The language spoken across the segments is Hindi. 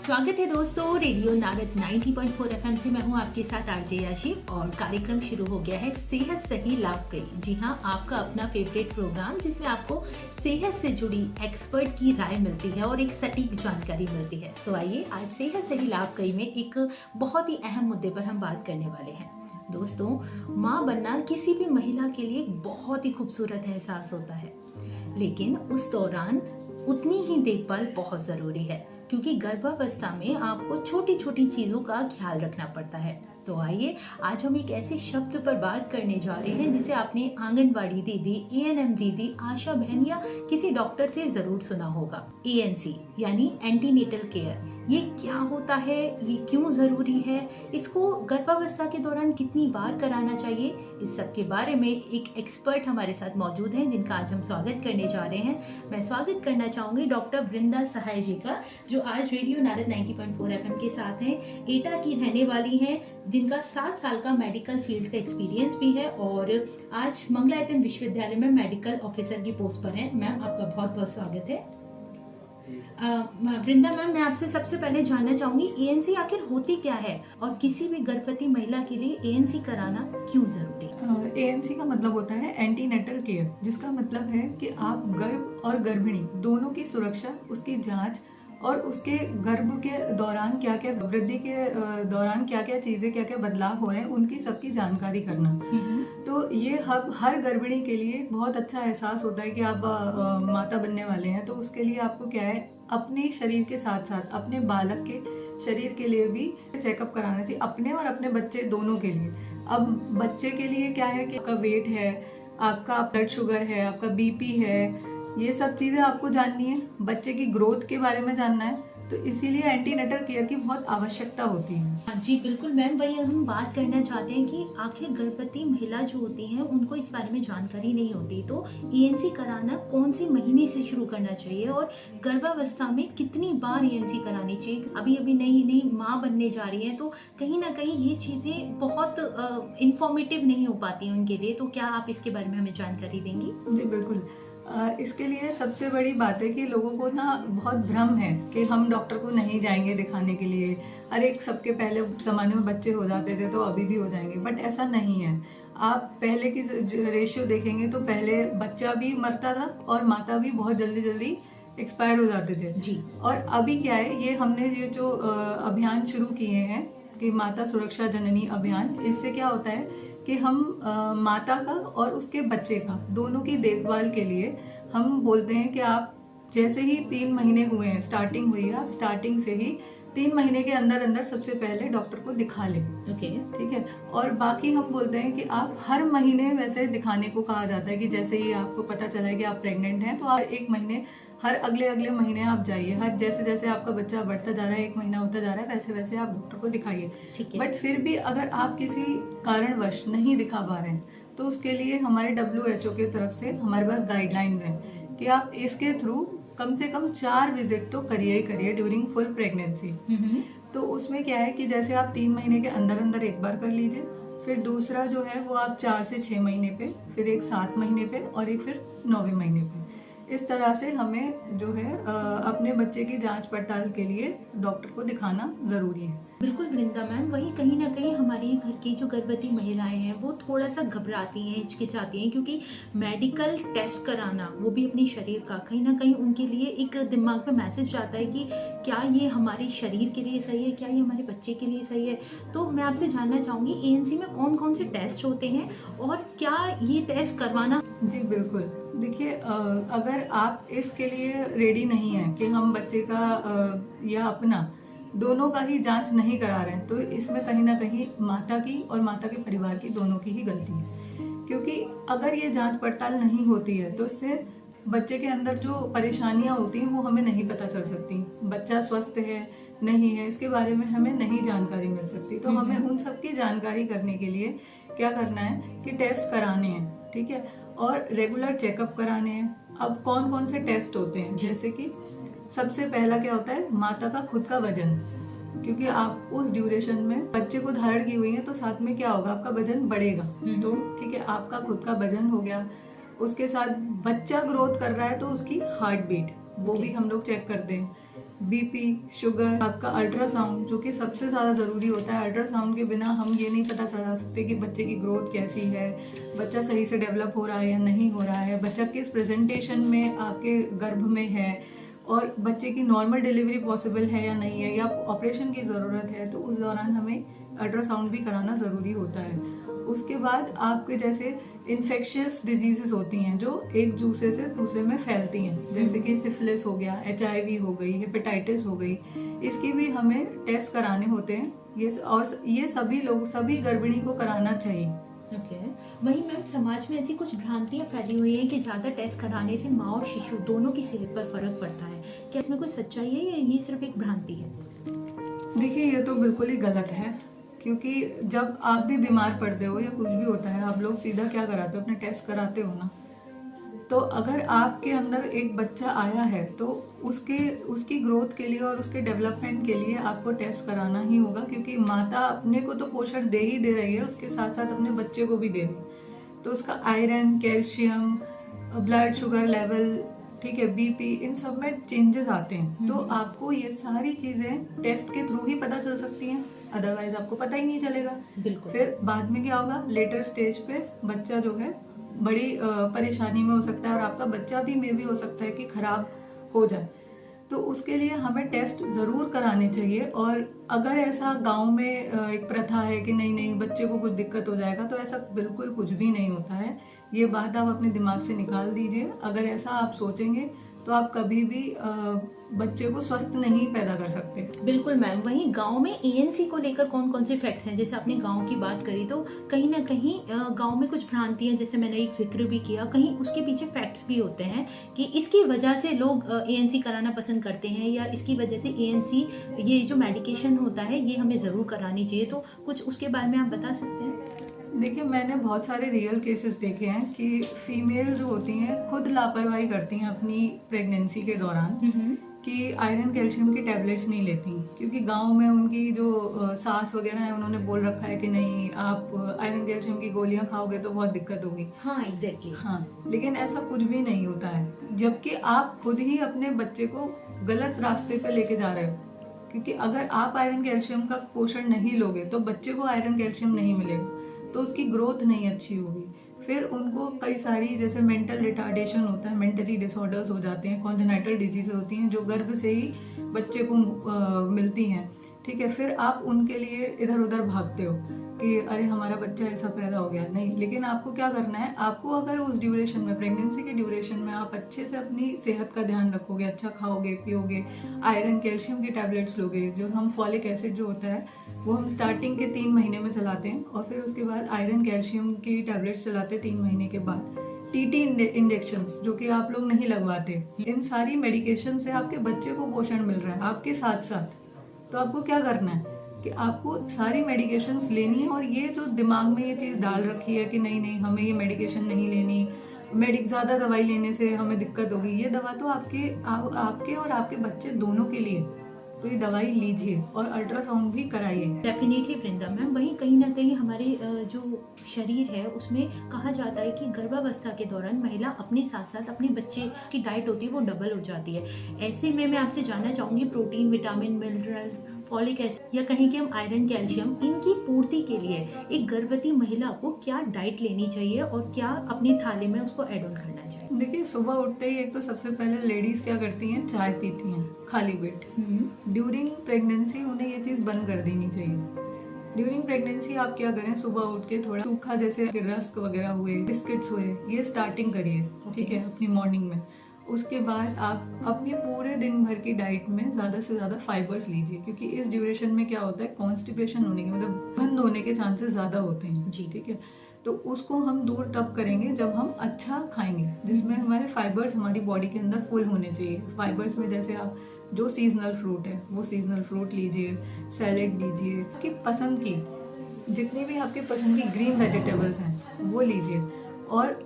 स्वागत है दोस्तों रेडियो नारद 90.4 एफएम से। मैं हूं आपके साथ आरजे याशी और कार्यक्रम शुरू हो गया है सेहत सही लाभ कई। जी हां, आपका अपना फेवरेट प्रोग्राम जिसमें आपको सेहत से जुड़ी एक्सपर्ट की राय मिलती है और एक सटीक जानकारी मिलती है। तो आइए आज सेहत सही लाभ कई में एक बहुत ही अहम मुद्दे पर हम बात करने वाले हैं। दोस्तों, माँ बनना किसी भी महिला के लिए एक बहुत ही खूबसूरत एहसास होता है, लेकिन उस दौरान उतनी ही देखभाल बहुत जरूरी है, क्योंकि गर्भावस्था में आपको छोटी छोटी चीजों का ख्याल रखना पड़ता है। तो आइए आज हम एक ऐसे शब्द पर बात करने जा रहे हैं जिसे आपने आंगनबाड़ी दीदी, एएनएम दीदी, आशा बहन या किसी डॉक्टर से जरूर सुना होगा। एएनसी यानी एंटीनेटल केयर। ये क्या होता है, ये क्यों जरूरी है, इसको गर्भावस्था के दौरान कितनी बार कराना चाहिए, इस सब के बारे में एक एक्सपर्ट हमारे साथ मौजूद हैं जिनका आज हम स्वागत करने जा रहे हैं। मैं स्वागत करना चाहूंगी डॉक्टर वृंदा सहाय जी का, जो आज रेडियो नारद 90.4 एफएम के साथ हैं। एटा की रहने वाली हैं, जिनका 7 साल का मेडिकल फील्ड का एक्सपीरियंस भी है और आज मंगलायतन विश्वविद्यालय में मेडिकल ऑफिसर की पोस्ट पर हैं। मैम, आपका बहुत बहुत स्वागत है। वृंदा मैम, मैं आपसे सबसे पहले जानना चाहूंगी एएनसी आखिर होती क्या है और किसी भी गर्भवती महिला के लिए एएनसी कराना क्यों जरूरी है? एएनसी का मतलब होता है एंटीनेटल केयर, जिसका मतलब है कि आप गर्भ और गर्भिणी दोनों की सुरक्षा, उसकी जांच और उसके गर्भ के दौरान क्या क्या वृद्धि के दौरान क्या क्या चीजें, क्या क्या बदलाव हो रहे हैं, उनकी सबकी जानकारी करना। तो ये हर गर्भिणी के लिए बहुत अच्छा एहसास होता है कि आप माता बनने वाले हैं। तो उसके लिए आपको क्या है, अपने शरीर के साथ साथ अपने बालक के शरीर के लिए भी चेकअप कराना चाहिए, अपने और अपने बच्चे दोनों के लिए। अब बच्चे के लिए क्या है कि आपका वेट है, आपका ब्लड शुगर है, आपका बीपी है, ये सब चीजें आपको जाननी है। बच्चे की ग्रोथ के बारे में जानना है, तो इसीलिए एंटीनेटल केयर की बहुत आवश्यकता होती है। जी बिल्कुल मैम, वही हम बात करना चाहते हैं कि आखिर गर्भवती महिला जो होती हैं उनको इस बारे में जानकारी नहीं होती। तो एएनसी कराना कौन से महीने से शुरू करना चाहिए और गर्भावस्था में कितनी बार एएनसी करानी चाहिए? अभी अभी नई माँ बनने जा रही है तो कहीं ना कहीं ये चीजें बहुत इंफॉर्मेटिव नहीं हो पाती हैं उनके लिए। तो क्या आप इसके बारे में हमें जानकारी देंगी? जी बिल्कुल। इसके लिए सबसे बड़ी बात है कि लोगों को ना बहुत भ्रम है कि हम डॉक्टर को नहीं जाएंगे दिखाने के लिए। अरे सबके पहले जमाने में बच्चे हो जाते थे तो अभी भी हो जाएंगे, बट ऐसा नहीं है। आप पहले की रेशियो देखेंगे तो पहले बच्चा भी मरता था और माता भी बहुत जल्दी जल्दी एक्सपायर हो जाते थे जी। और अभी क्या है, ये हमने ये जो अभियान शुरू किए हैं कि माता सुरक्षा जननी अभियान, इससे क्या होता है कि हम माता का और उसके बच्चे का दोनों की देखभाल के लिए हम बोलते हैं कि आप जैसे ही 3 महीने हुए हैं, स्टार्टिंग हुई है, आप स्टार्टिंग से ही 3 महीने के अंदर अंदर सबसे पहले डॉक्टर को दिखा लें। ओके, ठीक है। और बाकी हम बोलते हैं कि आप हर महीने वैसे दिखाने को कहा जाता है कि जैसे ही आपको पता चला है कि आप प्रेग्नेंट हैं तो आप 1 महीने, हर अगले महीने आप जाइए। हर जैसे जैसे आपका बच्चा बढ़ता जा रहा है, 1 महीना होता जा रहा है, वैसे वैसे आप डॉक्टर को दिखाइए। बट फिर भी अगर आप किसी कारणवश नहीं दिखा पा रहे हैं तो उसके लिए हमारे WHO की तरफ से हमारे पास गाइडलाइंस हैं कि आप इसके थ्रू कम से कम 4 विजिट तो करिए ही करिए ड्यूरिंग फुल प्रेगनेंसी। तो उसमें क्या है कि जैसे आप 3 महीने के अंदर अंदर एक बार कर लीजिए, फिर दूसरा जो है वो आप 4 से 6 महीने पे, फिर एक 7 महीने पे और एक फिर 9वें महीने पे। इस तरह से हमें जो है अपने बच्चे की जांच पड़ताल के लिए डॉक्टर को दिखाना जरूरी है। बिल्कुल वृंदा मैम, वही कहीं ना कहीं हमारी घर की जो गर्भवती महिलाएं हैं वो थोड़ा सा घबराती हैं, हिचकिचाती हैं, क्योंकि मेडिकल टेस्ट कराना, वो भी अपने शरीर का, कहीं ना कहीं उनके लिए एक दिमाग में मैसेज जाता है कि क्या ये हमारे शरीर के लिए सही है, क्या ये हमारे बच्चे के लिए सही है। तो मैं आपसे जानना चाहूंगी एएनसी में कौन कौन से टेस्ट होते हैं और क्या ये टेस्ट करवाना? जी बिल्कुल। देखिए, अगर आप इसके लिए रेडी नहीं है कि हम बच्चे का या अपना दोनों का ही जांच नहीं करा रहे हैं, तो इसमें कहीं ना कहीं माता की और माता के परिवार की दोनों की ही गलती है। क्योंकि अगर ये जांच पड़ताल नहीं होती है तो इससे बच्चे के अंदर जो परेशानियां होती हैं वो हमें नहीं पता चल सकती। बच्चा स्वस्थ है नहीं है, इसके बारे में हमें नहीं जानकारी मिल सकती। तो हमें उन सब की जानकारी करने के लिए क्या करना है कि टेस्ट कराने हैं, ठीक है, और रेगुलर चेकअप कराने हैं। अब कौन कौन से टेस्ट होते हैं, जैसे कि सबसे पहला क्या होता है, माता का खुद का वजन। क्योंकि आप उस ड्यूरेशन में बच्चे को धारण की हुई है तो साथ में क्या होगा, आपका वजन बढ़ेगा। तो ठीक है, आपका खुद का वजन हो गया, उसके साथ बच्चा ग्रोथ कर रहा है तो उसकी हार्ट बीट वो भी हम लोग चेक करते हैं। बीपी, शुगर, आपका अल्ट्रासाउंड जो कि सबसे ज़्यादा ज़रूरी होता है। अल्ट्रासाउंड के बिना हम ये नहीं पता चला सकते कि बच्चे की ग्रोथ कैसी है, बच्चा सही से डेवलप हो रहा है या नहीं हो रहा है, बच्चा किस प्रेजेंटेशन में आपके गर्भ में है, और बच्चे की नॉर्मल डिलीवरी पॉसिबल है या नहीं है, या ऑपरेशन की ज़रूरत है, तो उस दौरान हमें अल्ट्रासाउंड भी कराना ज़रूरी होता है। उसके बाद आपके जैसे इन्फेक्शियस डिजीजेस होती हैं जो एक दूसरे से दूसरे में फैलती हैं, जैसे कि सिफिलिस हो गया, HIV हो गई, हेपेटाइटिस हो गई, इसकी भी हमें टेस्ट कराने होते हैं। ये सभी गर्भिणी को कराना चाहिए। ओके। वहीं मैम समाज में ऐसी कुछ भ्रांतियां फैली हुई हैं कि ज़्यादा टेस्ट कराने से माँ और शिशु दोनों की सेहत पर फर्क पड़ता है, क्या इसमें कोई सच्चाई है या ये सिर्फ एक भ्रांति है? देखिए, ये तो बिल्कुल ही गलत है, क्योंकि जब आप भी बीमार पड़ते हो या कुछ भी होता है, आप लोग सीधा क्या कराते हो, अपने टेस्ट कराते हो ना। तो अगर आपके अंदर एक बच्चा आया है तो उसकी ग्रोथ के लिए और उसके डेवलपमेंट के लिए आपको टेस्ट कराना ही होगा, क्योंकि माता अपने को तो पोषण दे ही दे रही है, उसके साथ साथ अपने बच्चे को भी दे रही है। तो उसका iron, calcium, blood sugar level, ठीक है, बीपी, इन सब में चेंजेस आते हैं। तो आपको ये सारी चीजें टेस्ट के थ्रू ही पता चल सकती हैं, अदरवाइज आपको पता ही नहीं चलेगा। बिल्कुल। फिर बाद में क्या होगा, लेटर स्टेज पे बच्चा जो है बड़ी परेशानी में हो सकता है, और आपका बच्चा भी मे भी हो सकता है कि खराब हो जाए। तो उसके लिए हमें टेस्ट जरूर कराने चाहिए। और अगर ऐसा गांव में एक प्रथा है कि नहीं बच्चे को कुछ दिक्कत हो जाएगा, तो ऐसा बिल्कुल कुछ भी नहीं होता है। ये बात आप अपने दिमाग से निकाल दीजिए। अगर ऐसा आप सोचेंगे तो आप कभी भी बच्चे को स्वस्थ नहीं पैदा कर सकते। बिल्कुल मैम। वहीं गांव में ANC को लेकर कौन कौन से फैक्ट्स हैं? जैसे आपने गांव की बात करी, तो कहीं ना कहीं गांव में कुछ भ्रांतियां, जैसे मैंने एक जिक्र भी किया, कहीं उसके पीछे फैक्ट्स भी होते हैं कि इसकी वजह से लोग ANC कराना पसंद करते हैं, या इसकी वजह से ANC ये जो मेडिकेशन होता है ये हमें ज़रूर करानी चाहिए। तो कुछ उसके बारे में आप बता सकते हैं? देखिए, मैंने बहुत सारे रियल केसेस देखे हैं कि फीमेल जो होती हैं खुद लापरवाही करती हैं अपनी प्रेगनेंसी के दौरान, कि आयरन कैल्शियम की टैबलेट्स नहीं लेती, क्योंकि गांव में उनकी जो सास वगैरह है उन्होंने बोल रखा है कि नहीं, आप आयरन कैल्शियम की गोलियां खाओगे तो बहुत दिक्कत होगी। हाँ, एग्जैक्टली। हाँ, लेकिन ऐसा कुछ भी नहीं होता है, जबकि आप खुद ही अपने बच्चे को गलत रास्ते पे लेके जा रहे हो। क्योंकि अगर आप आयरन कैल्शियम का पोषण नहीं लोगे तो बच्चे को आयरन कैल्शियम नहीं मिलेगा, तो उसकी ग्रोथ नहीं अच्छी होगी। फिर उनको कई सारी जैसे मेंटल रिटार्डेशन होता है, मेंटली डिसऑर्डर्स हो जाते हैं, कॉन्जेनाइटल डिजीज होती हैं जो गर्भ से ही बच्चे को मिलती हैं। ठीक है, फिर आप उनके लिए इधर उधर भागते हो कि अरे हमारा बच्चा ऐसा पैदा हो गया। नहीं, लेकिन आपको क्या करना है, आपको अगर उस ड्यूरेशन में, प्रेगनेंसी के ड्यूरेशन में आप अच्छे से अपनी सेहत का ध्यान रखोगे, अच्छा खाओगे पियोगे, आयरन कैल्शियम की टैबलेट्स लोगे, जो हम फॉलिक एसिड जो होता है वो हम स्टार्टिंग के 3 महीने में चलाते हैं, और फिर उसके बाद आयरन कैल्शियम की टैबलेट्स चलाते हैं 3 महीने के बाद। TT इंजेक्शंस जो कि आप लोग नहीं लगवाते, इन सारी मेडिकेशन से आपके बच्चे को पोषण मिल रहा है आपके साथ साथ। तो आपको क्या करना है कि आपको सारी मेडिकेशंस लेनी है, और ये जो दिमाग में ये चीज़ डाल रखी है कि नहीं हमें ये मेडिकेशन नहीं लेनी, ज़्यादा दवाई लेने से हमें दिक्कत होगी, ये दवा तो आपके और आपके बच्चे दोनों के लिए, तो ये दवाई लीजिए और अल्ट्रासाउंड भी कराइए। डेफिनेटली वृंदा मैम। वहीं कहीं ना कहीं हमारे जो शरीर है उसमें कहा जाता है कि गर्भावस्था के दौरान महिला अपने साथ साथ अपने बच्चे की डाइट होती है वो डबल हो जाती है। ऐसे में मैं आपसे जानना चाहूँगी, protein, vitamin, mineral, folic acid या कहीं कि हम आयरन, कैल्शियम, इनकी पूर्ति के लिए एक गर्भवती महिला को क्या डाइट लेनी चाहिए और क्या अपनी थाली में उसको एड ऑन करना चाहिए? देखिए, सुबह उठते ही एक तो सबसे पहले लेडीज क्या करती हैं, चाय पीती हैं खाली पेट। ड्यूरिंग प्रेगनेंसी उन्हें ये चीज़ बंद कर देनी चाहिए। ड्यूरिंग प्रेगनेंसी आप क्या करें, सुबह उठ के थोड़ा सूखा जैसे रस्क वगैरह हुए, बिस्किट्स हुए, ये स्टार्टिंग करिए, ठीक है, अपनी मॉर्निंग में। उसके बाद आप अपने पूरे दिन भर की डाइट में ज़्यादा से ज़्यादा फाइबर्स लीजिए, क्योंकि इस ड्यूरेशन में क्या होता है, कॉन्स्टिपेशन होने के मतलब बंद होने के चांसेस ज़्यादा होते हैं जी, ठीक है। तो उसको हम दूर तब करेंगे जब हम अच्छा खाएंगे, जिसमें हमारे फाइबर्स हमारी बॉडी के अंदर फुल होने चाहिए। फाइबर्स में जैसे आप जो सीजनल फ्रूट है वो सीजनल फ्रूट लीजिए, सैलेड लीजिए, कि पसंद की जितनी भी आपके पसंद की ग्रीन वेजिटेबल्स हैं वो लीजिए। और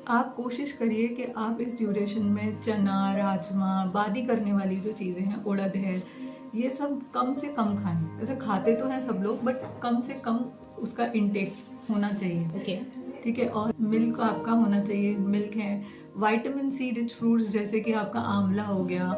आप कोशिश करिए कि आप इस ड्यूरेशन में चना, राजमा, बादी करने वाली जो चीज़ें हैं, उड़द है, ये सब कम से कम खाएं। वैसे खाते तो हैं सब लोग, बट कम से कम उसका इंटेक होना चाहिए। ओके, ठीक है। और मिल्क आपका होना चाहिए, मिल्क है, विटामिन C रिच फ्रूट्स जैसे कि आपका आंवला हो गया,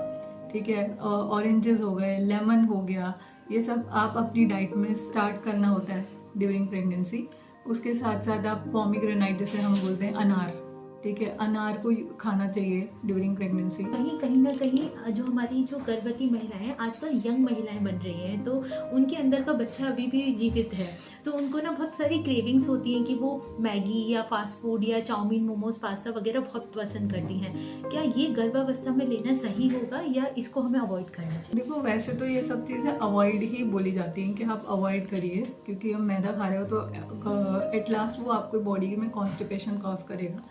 ठीक है, ऑरेंजेस हो गए, लेमन हो गया, ये सब आप अपनी डाइट में स्टार्ट करना होता है ड्यूरिंग प्रेगनेंसी। उसके साथ साथ आप पोमीग्रेनाइट, जैसे हम बोलते हैं अनार, ठीक है, अनार को खाना चाहिए ड्यूरिंग प्रेगनेंसी। कहीं कहीं ना कहीं जो हमारी जो गर्भवती महिलाएं हैं, आजकल यंग महिलाएं बन रही हैं, तो उनके अंदर का बच्चा अभी भी जीवित है, तो उनको ना बहुत सारी क्रेविंग्स होती हैं कि वो मैगी या फास्ट फूड या चाउमीन, मोमोज, पास्ता वगैरह बहुत पसंद करती हैं। क्या ये गर्भावस्था में लेना सही होगा या इसको हमें अवॉइड करना चाहिए? देखो, वैसे तो ये सब चीज़ें अवॉइड ही बोली जाती हैं कि आप अवॉइड करिए, क्योंकि हम मैदा खा रहे हो तो एट लास्ट वो आपको बॉडी में कॉन्स्टिपेशन कॉज करेगा।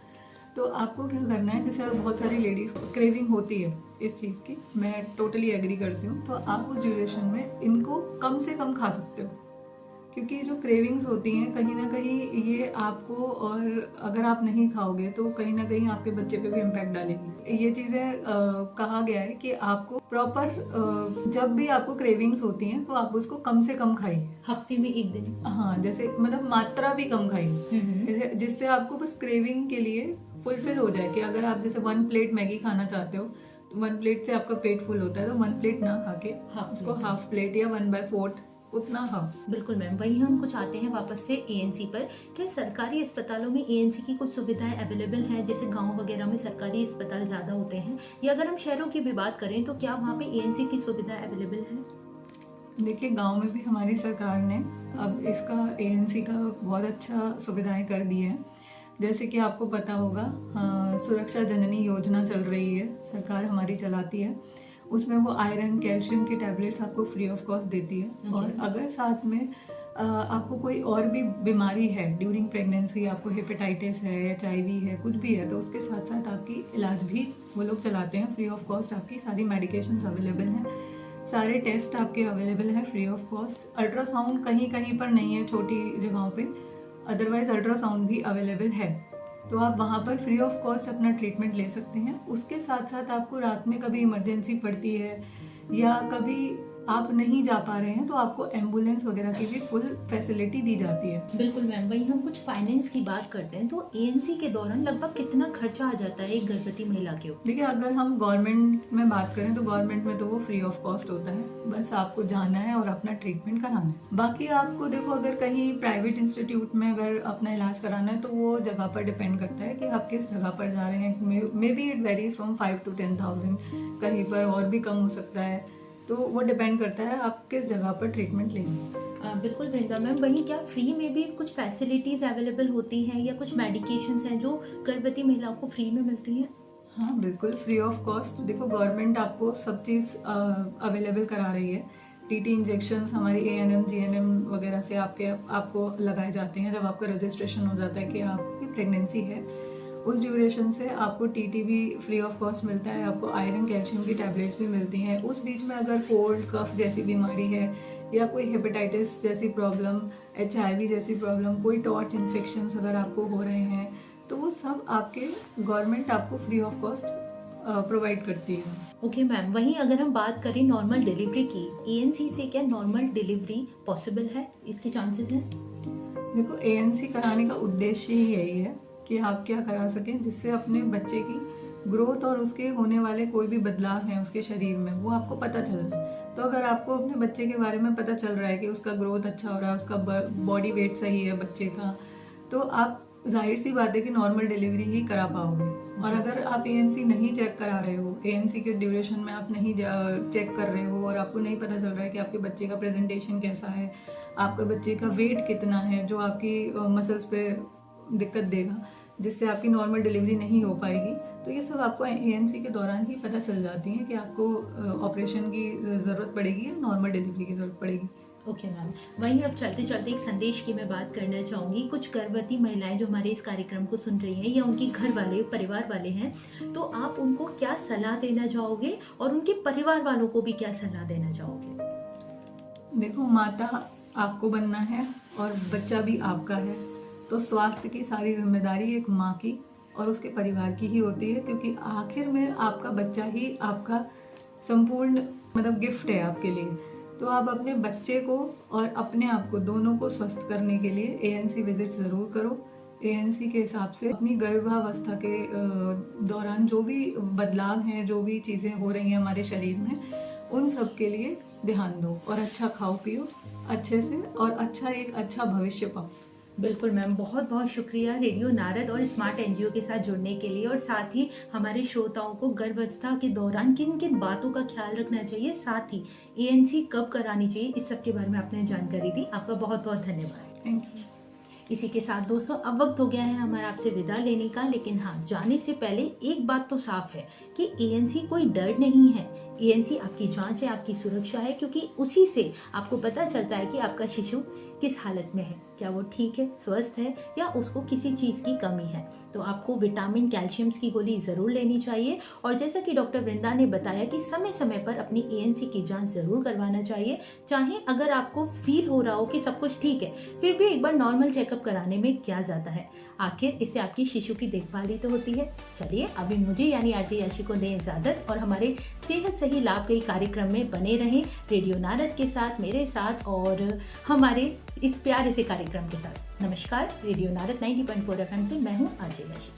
तो आपको क्या करना है, जैसे बहुत सारी लेडीज़ को क्रेविंग होती है इस चीज़ की, मैं टोटली एग्री करती हूँ, तो आप उस ड्यूरेशन में इनको कम से कम खा सकते हो, क्योंकि जो क्रेविंग्स होती हैं कहीं ना कहीं ये आपको, और अगर आप नहीं खाओगे तो कहीं ना कहीं आपके बच्चे पे भी इम्पैक्ट डालेगी। ये चीज़ें कहा गया है कि आपको प्रॉपर जब भी आपको क्रेविंग्स होती हैं तो आप उसको कम से कम खाइए, हफ्ते में एक दिन। हाँ, जैसे मतलब मात्रा भी कम खाइए, जिससे आपको बस क्रेविंग के लिए फुलफिल हो जाए। कि अगर आप जैसे 1 प्लेट मैगी खाना चाहते हो, 1 प्लेट से आपका पेट फुल होता है, तो 1 प्लेट ना खा के उसको हाफ प्लेट या 1/4 उतना खाओ। बिल्कुल मैम, वही हम कुछ आते हैं वापस से एएनसी पर। क्या सरकारी अस्पतालों में एएनसी की कुछ सुविधाएं अवेलेबल हैं? जैसे गांव वगैरह में सरकारी अस्पताल ज़्यादा होते हैं, या अगर हम शहरों की भी बात करें तो क्या वहाँ पे एएनसी की सुविधाएं अवेलेबल हैं? देखिए, गांव में भी हमारी सरकार ने अब इसका एएनसी का बहुत अच्छा सुविधाएं कर दी है। जैसे कि आपको पता होगा, सुरक्षा जननी योजना चल रही है, सरकार हमारी चलाती है, उसमें वो आयरन, कैल्शियम की टैबलेट्स आपको फ्री ऑफ कॉस्ट देती है। और अगर साथ में आपको कोई और भी बीमारी है ड्यूरिंग प्रेगनेंसी, आपको हेपेटाइटिस है, HIV है, कुछ भी है, तो उसके साथ साथ आपकी इलाज भी वो लोग चलाते हैं फ्री ऑफ कॉस्ट। आपकी सारी मेडिकेशंस अवेलेबल हैं, सारे टेस्ट आपके अवेलेबल हैं फ्री ऑफ कॉस्ट। अल्ट्रासाउंड कहीं कहीं पर नहीं है, छोटी जगहों पे, अदरवाइज अल्ट्रासाउंड भी अवेलेबल है, तो आप वहाँ पर फ्री ऑफ कॉस्ट अपना ट्रीटमेंट ले सकते हैं। उसके साथ साथ आपको रात में कभी इमरजेंसी पड़ती है या कभी आप नहीं जा पा रहे हैं, तो आपको एम्बुलेंस वगैरह की भी फुल फैसिलिटी दी जाती है। बिल्कुल मैम, वही हम कुछ फाइनेंस की बात करते हैं, तो एएनसी के दौरान लगभग कितना खर्चा आ जाता है एक गर्भवती महिला के ऊपर? देखिए, अगर हम गवर्नमेंट में बात करें तो गवर्नमेंट में तो वो फ्री ऑफ कॉस्ट होता है, बस आपको जाना है और अपना ट्रीटमेंट कराना है। बाकी आपको देखो, अगर कहीं प्राइवेट इंस्टीट्यूट में अगर अपना इलाज कराना है तो वो जगह पर डिपेंड करता है कि आप किस जगह पर जा रहे हैं। May be it varies from 5 to 10,000, कहीं पर और भी कम हो सकता है, तो वो डिपेंड करता है आप किस जगह पर ट्रीटमेंट लेंगे। बिल्कुल वृंदा मैम, वही क्या फ्री में भी कुछ फैसिलिटीज अवेलेबल होती हैं या कुछ मेडिकेशंस हैं जो गर्भवती महिलाओं को फ्री में मिलती हैं? हाँ, बिल्कुल फ्री ऑफ कॉस्ट। देखो, गवर्नमेंट आपको सब चीज़ अवेलेबल करा रही है। TT इंजेक्शंस हमारी ANM GNM वगैरह से आपको लगाए जाते हैं। जब आपका रजिस्ट्रेशन हो जाता है कि आपकी प्रेगनेंसी है, उस ड्यूरेशन से आपको TT भी फ्री ऑफ कॉस्ट मिलता है, आपको आयरन, कैल्शियम की टैबलेट्स भी मिलती हैं। उस बीच में अगर कोल्ड कफ जैसी बीमारी है या कोई हेपेटाइटिस जैसी प्रॉब्लम, HIV जैसी प्रॉब्लम, कोई टॉर्च इन्फेक्शंस अगर आपको हो रहे हैं, तो वो सब आपके गवर्नमेंट आपको फ्री ऑफ कॉस्ट प्रोवाइड करती है। ओके मैम, वहीं अगर हम बात करें नॉर्मल डिलीवरी की, एएनसी से क्या नॉर्मल डिलीवरी पॉसिबल है? इसके चांसेस हैं? देखो, ANC कराने का उद्देश्य ही यही है कि आप क्या करा सकें जिससे अपने बच्चे की ग्रोथ और उसके होने वाले कोई भी बदलाव हैं उसके शरीर में, वो आपको पता चल जाए। तो अगर आपको अपने बच्चे के बारे में पता चल रहा है कि उसका ग्रोथ अच्छा हो रहा है, उसका बॉडी वेट सही है बच्चे का, तो आप जाहिर सी बात है कि नॉर्मल डिलीवरी ही करा पाओगे। और अगर आप ANC नहीं चेक करा रहे हो, ANC के ड्यूरेशन में आप नहीं चेक कर रहे हो और आपको नहीं पता चल रहा है कि आपके बच्चे का प्रेजेंटेशन कैसा है, आपके बच्चे का वेट कितना है, जो आपकी मसल्स पे दिक्कत देगा, जिससे आपकी नॉर्मल डिलीवरी नहीं हो पाएगी, तो ये सब आपको ANC के दौरान ही पता चल जाती है कि आपको ऑपरेशन की ज़रूरत पड़ेगी या नॉर्मल डिलीवरी की ज़रूरत पड़ेगी। ओके मैम, वहीं अब चलते चलते एक संदेश की मैं बात करना चाहूँगी। कुछ गर्भवती महिलाएं जो हमारे इस कार्यक्रम को सुन रही हैं या उनके घर वाले, परिवार वाले हैं, तो आप उनको क्या सलाह देना चाहोगे और उनके परिवार वालों को भी क्या सलाह देना चाहोगे? देखो, माता आपको बनना है और बच्चा भी आपका है, तो स्वास्थ्य की सारी जिम्मेदारी एक माँ की और उसके परिवार की ही होती है, क्योंकि आखिर में आपका बच्चा ही आपका संपूर्ण मतलब गिफ्ट है आपके लिए। तो आप अपने बच्चे को और अपने आप को दोनों को स्वस्थ करने के लिए ANC विजिट ज़रूर करो। ANC के हिसाब से अपनी गर्भावस्था के दौरान जो भी बदलाव हैं, जो भी चीज़ें हो रही हैं हमारे शरीर में, उन सब के लिए ध्यान दो और अच्छा खाओ पियो अच्छे से और एक अच्छा भविष्य पाओ। बिल्कुल मैम, बहुत बहुत शुक्रिया रेडियो नारद और स्मार्ट एनजीओ के साथ जुड़ने के लिए, और साथ ही हमारे श्रोताओं को गर्भावस्था के दौरान किन किन बातों का ख्याल रखना चाहिए, साथ ही ANC कब करानी चाहिए, इस सब के बारे में आपने जानकारी दी। आपका बहुत बहुत धन्यवाद। Thank you. इसी के साथ दोस्तों अब वक्त हो गया है हमारा आपसे विदा लेने का, लेकिन हाँ, जाने से पहले एक बात तो साफ है कि ANC कोई डर नहीं है। ANC आपकी जांच है, आपकी सुरक्षा है, क्योंकि उसी से आपको पता चलता है कि आपका शिशु किस हालत में है, क्या वो ठीक है, स्वस्थ है, या उसको किसी चीज़ की कमी है। तो आपको विटामिन कैल्शियम्स की गोली ज़रूर लेनी चाहिए, और जैसा कि डॉक्टर वृंदा ने बताया कि समय समय पर अपनी ANC की जांच ज़रूर करवाना चाहिए। चाहे अगर आपको फील हो रहा हो कि सब कुछ ठीक है, फिर भी एक बार नॉर्मल चेकअप कराने में क्या जाता है, आखिर इससे आपकी शिशु की देखभाल ही तो होती है। चलिए अभी मुझे यानी आरजे याशी को दें इजाज़त, और हमारे सेहत सही लाभ कई कार्यक्रम में बने रहें रेडियो नारद के साथ, मेरे साथ और हमारे इस प्यारे से कार्यक्रम के साथ। नमस्कार। रेडियो नारद 90.4 FM से मैं हूँ आरजे याशी।